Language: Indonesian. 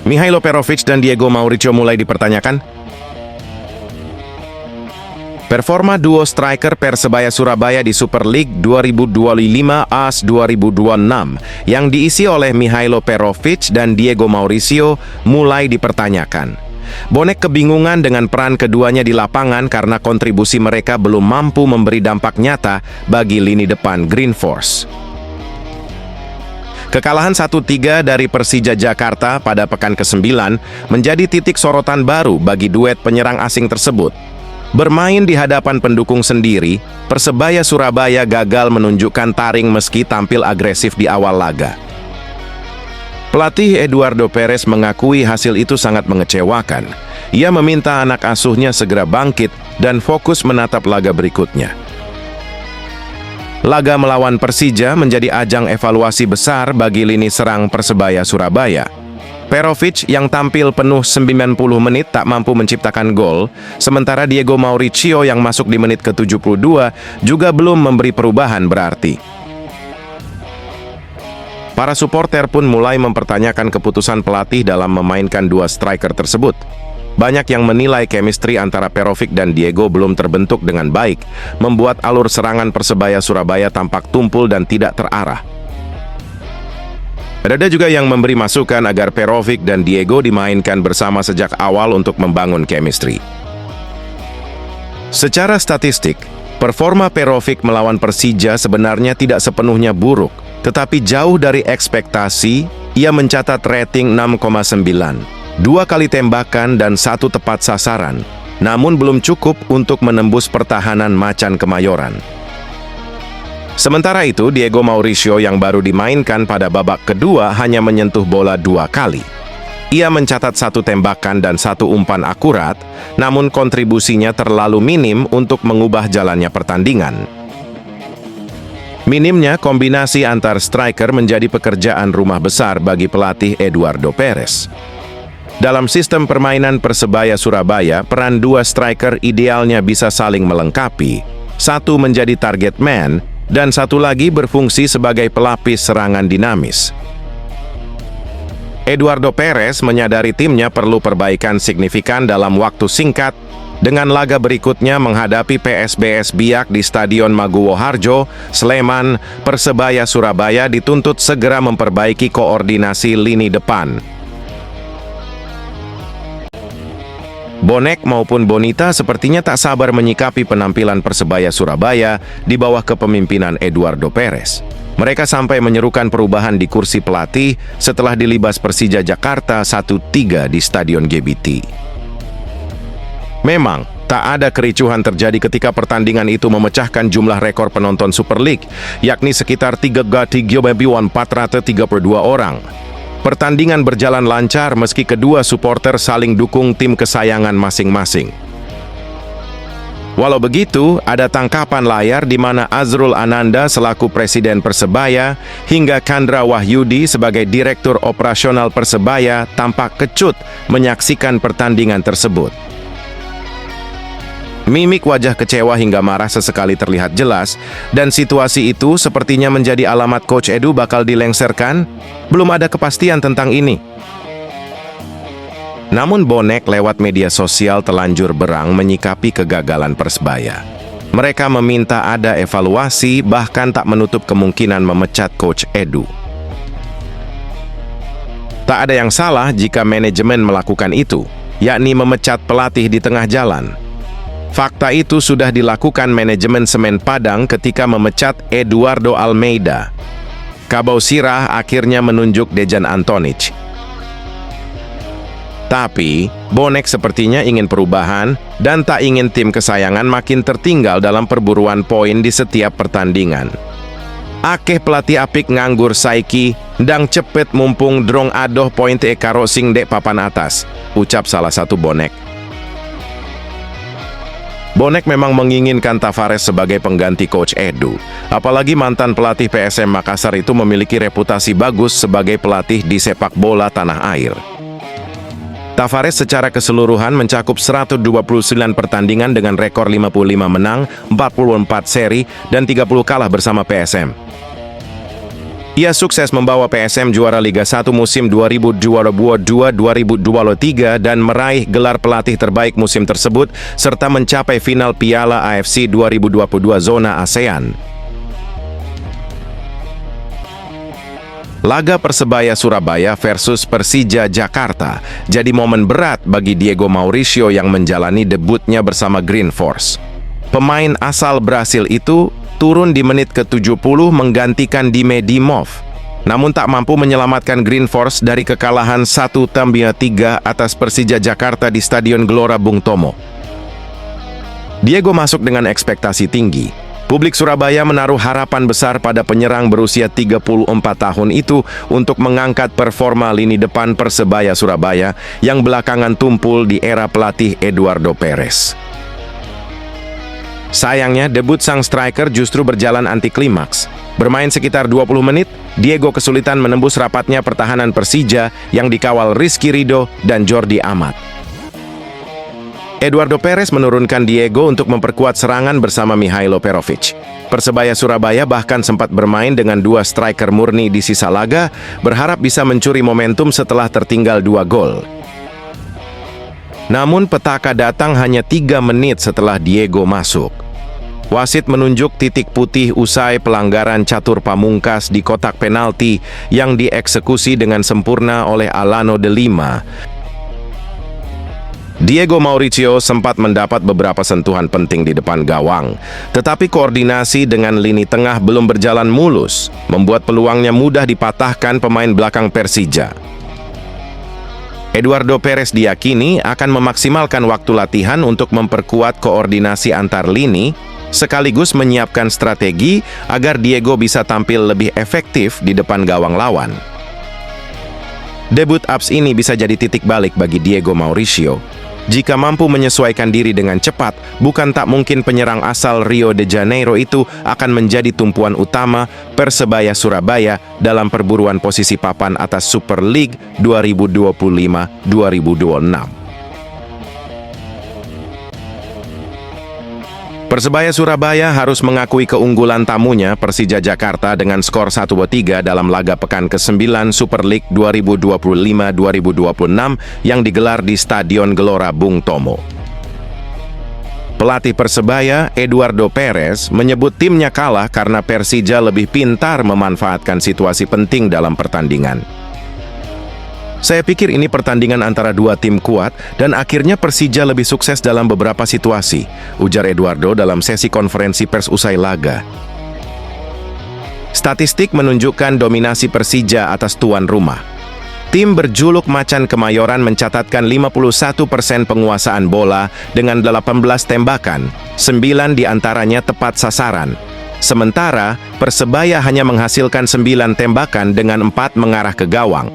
Mihailo Perovic dan Diego Mauricio mulai dipertanyakan. Performa duo striker Persebaya Surabaya di Super League 2025 AS 2026 yang diisi oleh Mihailo Perovic dan Diego Mauricio mulai dipertanyakan. Bonek kebingungan dengan peran keduanya di lapangan karena kontribusi mereka belum mampu memberi dampak nyata bagi lini depan Green Force. Kekalahan 1-3 dari Persija Jakarta pada pekan ke-9 menjadi titik sorotan baru bagi duet penyerang asing tersebut. Bermain di hadapan pendukung sendiri, Persebaya Surabaya gagal menunjukkan taring meski tampil agresif di awal laga. Pelatih Eduardo Perez mengakui hasil itu sangat mengecewakan. Ia meminta anak asuhnya segera bangkit dan fokus menatap laga berikutnya. Laga melawan Persija menjadi ajang evaluasi besar bagi lini serang Persebaya Surabaya. Perovic yang tampil penuh 90 menit tak mampu menciptakan gol, sementara Diego Mauricio yang masuk di menit ke-72 juga belum memberi perubahan berarti. Para supporter pun mulai mempertanyakan keputusan pelatih dalam memainkan dua striker tersebut. Banyak yang menilai chemistry antara Perovic dan Diego belum terbentuk dengan baik, membuat alur serangan Persebaya Surabaya tampak tumpul dan tidak terarah. Ada juga yang memberi masukan agar Perovic dan Diego dimainkan bersama sejak awal untuk membangun chemistry. Secara statistik, performa Perovic melawan Persija sebenarnya tidak sepenuhnya buruk, tetapi jauh dari ekspektasi. Ia mencatat rating 6,9. 2 kali tembakan dan 1 tepat sasaran, namun belum cukup untuk menembus pertahanan Macan Kemayoran. Sementara itu, Diego Mauricio yang baru dimainkan pada babak kedua hanya menyentuh bola 2 kali. Ia mencatat 1 tembakan dan 1 umpan akurat, namun kontribusinya terlalu minim untuk mengubah jalannya pertandingan. Minimnya kombinasi antar striker menjadi pekerjaan rumah besar bagi pelatih Eduardo Perez. Dalam sistem permainan Persebaya Surabaya, peran 2 striker idealnya bisa saling melengkapi. 1 menjadi target man, dan 1 lagi berfungsi sebagai pelapis serangan dinamis. Eduardo Perez menyadari timnya perlu perbaikan signifikan dalam waktu singkat, dengan laga berikutnya menghadapi PSBS Biak di Stadion Maguwo Harjo, Sleman. Persebaya Surabaya dituntut segera memperbaiki koordinasi lini depan. Bonek maupun Bonita sepertinya tak sabar menyikapi penampilan Persebaya Surabaya di bawah kepemimpinan Eduardo Perez. Mereka sampai menyerukan perubahan di kursi pelatih setelah dilibas Persija Jakarta 1-3 di Stadion GBT. Memang, tak ada kericuhan terjadi ketika pertandingan itu memecahkan jumlah rekor penonton Super League, yakni sekitar 3.432 orang. Pertandingan berjalan lancar meski kedua supporter saling dukung tim kesayangan masing-masing. Walau begitu, ada tangkapan layar di mana Azrul Ananda selaku Presiden Persebaya hingga Chandra Wahyudi sebagai Direktur Operasional Persebaya tampak kecut menyaksikan pertandingan tersebut. Mimik wajah kecewa hingga marah sesekali terlihat jelas, dan situasi itu sepertinya menjadi alamat Coach Edu bakal dilengserkan. Belum ada kepastian tentang ini. Namun Bonek lewat media sosial telanjur berang menyikapi kegagalan Persebaya. Mereka meminta ada evaluasi, bahkan tak menutup kemungkinan memecat Coach Edu. Tak ada yang salah jika manajemen melakukan itu, yakni memecat pelatih di tengah jalan. Fakta itu sudah dilakukan manajemen Semen Padang ketika memecat Eduardo Almeida. Kabau Sirah akhirnya menunjuk Dejan Antonic. Tapi, Bonek sepertinya ingin perubahan dan tak ingin tim kesayangan makin tertinggal dalam perburuan poin di setiap pertandingan. Akeh pelatih apik nganggur saiki, ndang cepet mumpung drong adoh poin te karo sing dek papan atas, ucap salah satu Bonek. Bonek memang menginginkan Tavares sebagai pengganti Coach Edu. Apalagi mantan pelatih PSM Makassar itu memiliki reputasi bagus sebagai pelatih di sepak bola tanah air. Tavares secara keseluruhan mencakup 129 pertandingan dengan rekor 55 menang, 44 seri, dan 30 kalah bersama PSM. Ia sukses membawa PSM juara Liga 1 musim 2022-2023 dan meraih gelar pelatih terbaik musim tersebut, serta mencapai final Piala AFC 2022 zona ASEAN. Laga Persebaya Surabaya versus Persija Jakarta jadi momen berat bagi Diego Mauricio yang menjalani debutnya bersama Green Force. Pemain asal Brasil itu turun di menit ke-70 menggantikan Dime Dimov, namun tak mampu menyelamatkan Green Force dari kekalahan 1-3 atas Persija Jakarta di Stadion Gelora Bung Tomo. Diego masuk dengan ekspektasi tinggi. Publik Surabaya menaruh harapan besar pada penyerang berusia 34 tahun itu untuk mengangkat performa lini depan Persebaya Surabaya yang belakangan tumpul di era pelatih Eduardo Perez. Sayangnya, debut sang striker justru berjalan anti klimaks. Bermain sekitar 20 menit, Diego kesulitan menembus rapatnya pertahanan Persija yang dikawal Rizky Ridho dan Jordi Amat. Eduardo Perez menurunkan Diego untuk memperkuat serangan bersama Mihailo Perovic. Persebaya Surabaya bahkan sempat bermain dengan 2 striker murni di sisa laga, berharap bisa mencuri momentum setelah tertinggal 2 gol. Namun petaka datang hanya 3 menit setelah Diego masuk. Wasit menunjuk titik putih usai pelanggaran catur pamungkas di kotak penalti yang dieksekusi dengan sempurna oleh Alano de Lima. Diego Mauricio sempat mendapat beberapa sentuhan penting di depan gawang, tetapi koordinasi dengan lini tengah belum berjalan mulus, membuat peluangnya mudah dipatahkan pemain belakang Persija. Eduardo Perez diyakini akan memaksimalkan waktu latihan untuk memperkuat koordinasi antar lini, sekaligus menyiapkan strategi agar Diego bisa tampil lebih efektif di depan gawang lawan. Debut Abs ini bisa jadi titik balik bagi Diego Mauricio. Jika mampu menyesuaikan diri dengan cepat, bukan tak mungkin penyerang asal Rio de Janeiro itu akan menjadi tumpuan utama Persebaya Surabaya dalam perburuan posisi papan atas Super League 2025-2026. Persebaya Surabaya harus mengakui keunggulan tamunya Persija Jakarta dengan skor 1-3 dalam laga pekan ke-9 Super League 2025-2026 yang digelar di Stadion Gelora Bung Tomo. Pelatih Persebaya, Eduardo Perez, menyebut timnya kalah karena Persija lebih pintar memanfaatkan situasi penting dalam pertandingan. Saya pikir ini pertandingan antara 2 tim kuat dan akhirnya Persija lebih sukses dalam beberapa situasi, ujar Eduardo dalam sesi konferensi pers usai laga. Statistik menunjukkan dominasi Persija atas tuan rumah. Tim berjuluk Macan Kemayoran mencatatkan 51% penguasaan bola dengan 18 tembakan, 9 diantaranya tepat sasaran. Sementara, Persebaya hanya menghasilkan 9 tembakan dengan 4 mengarah ke gawang.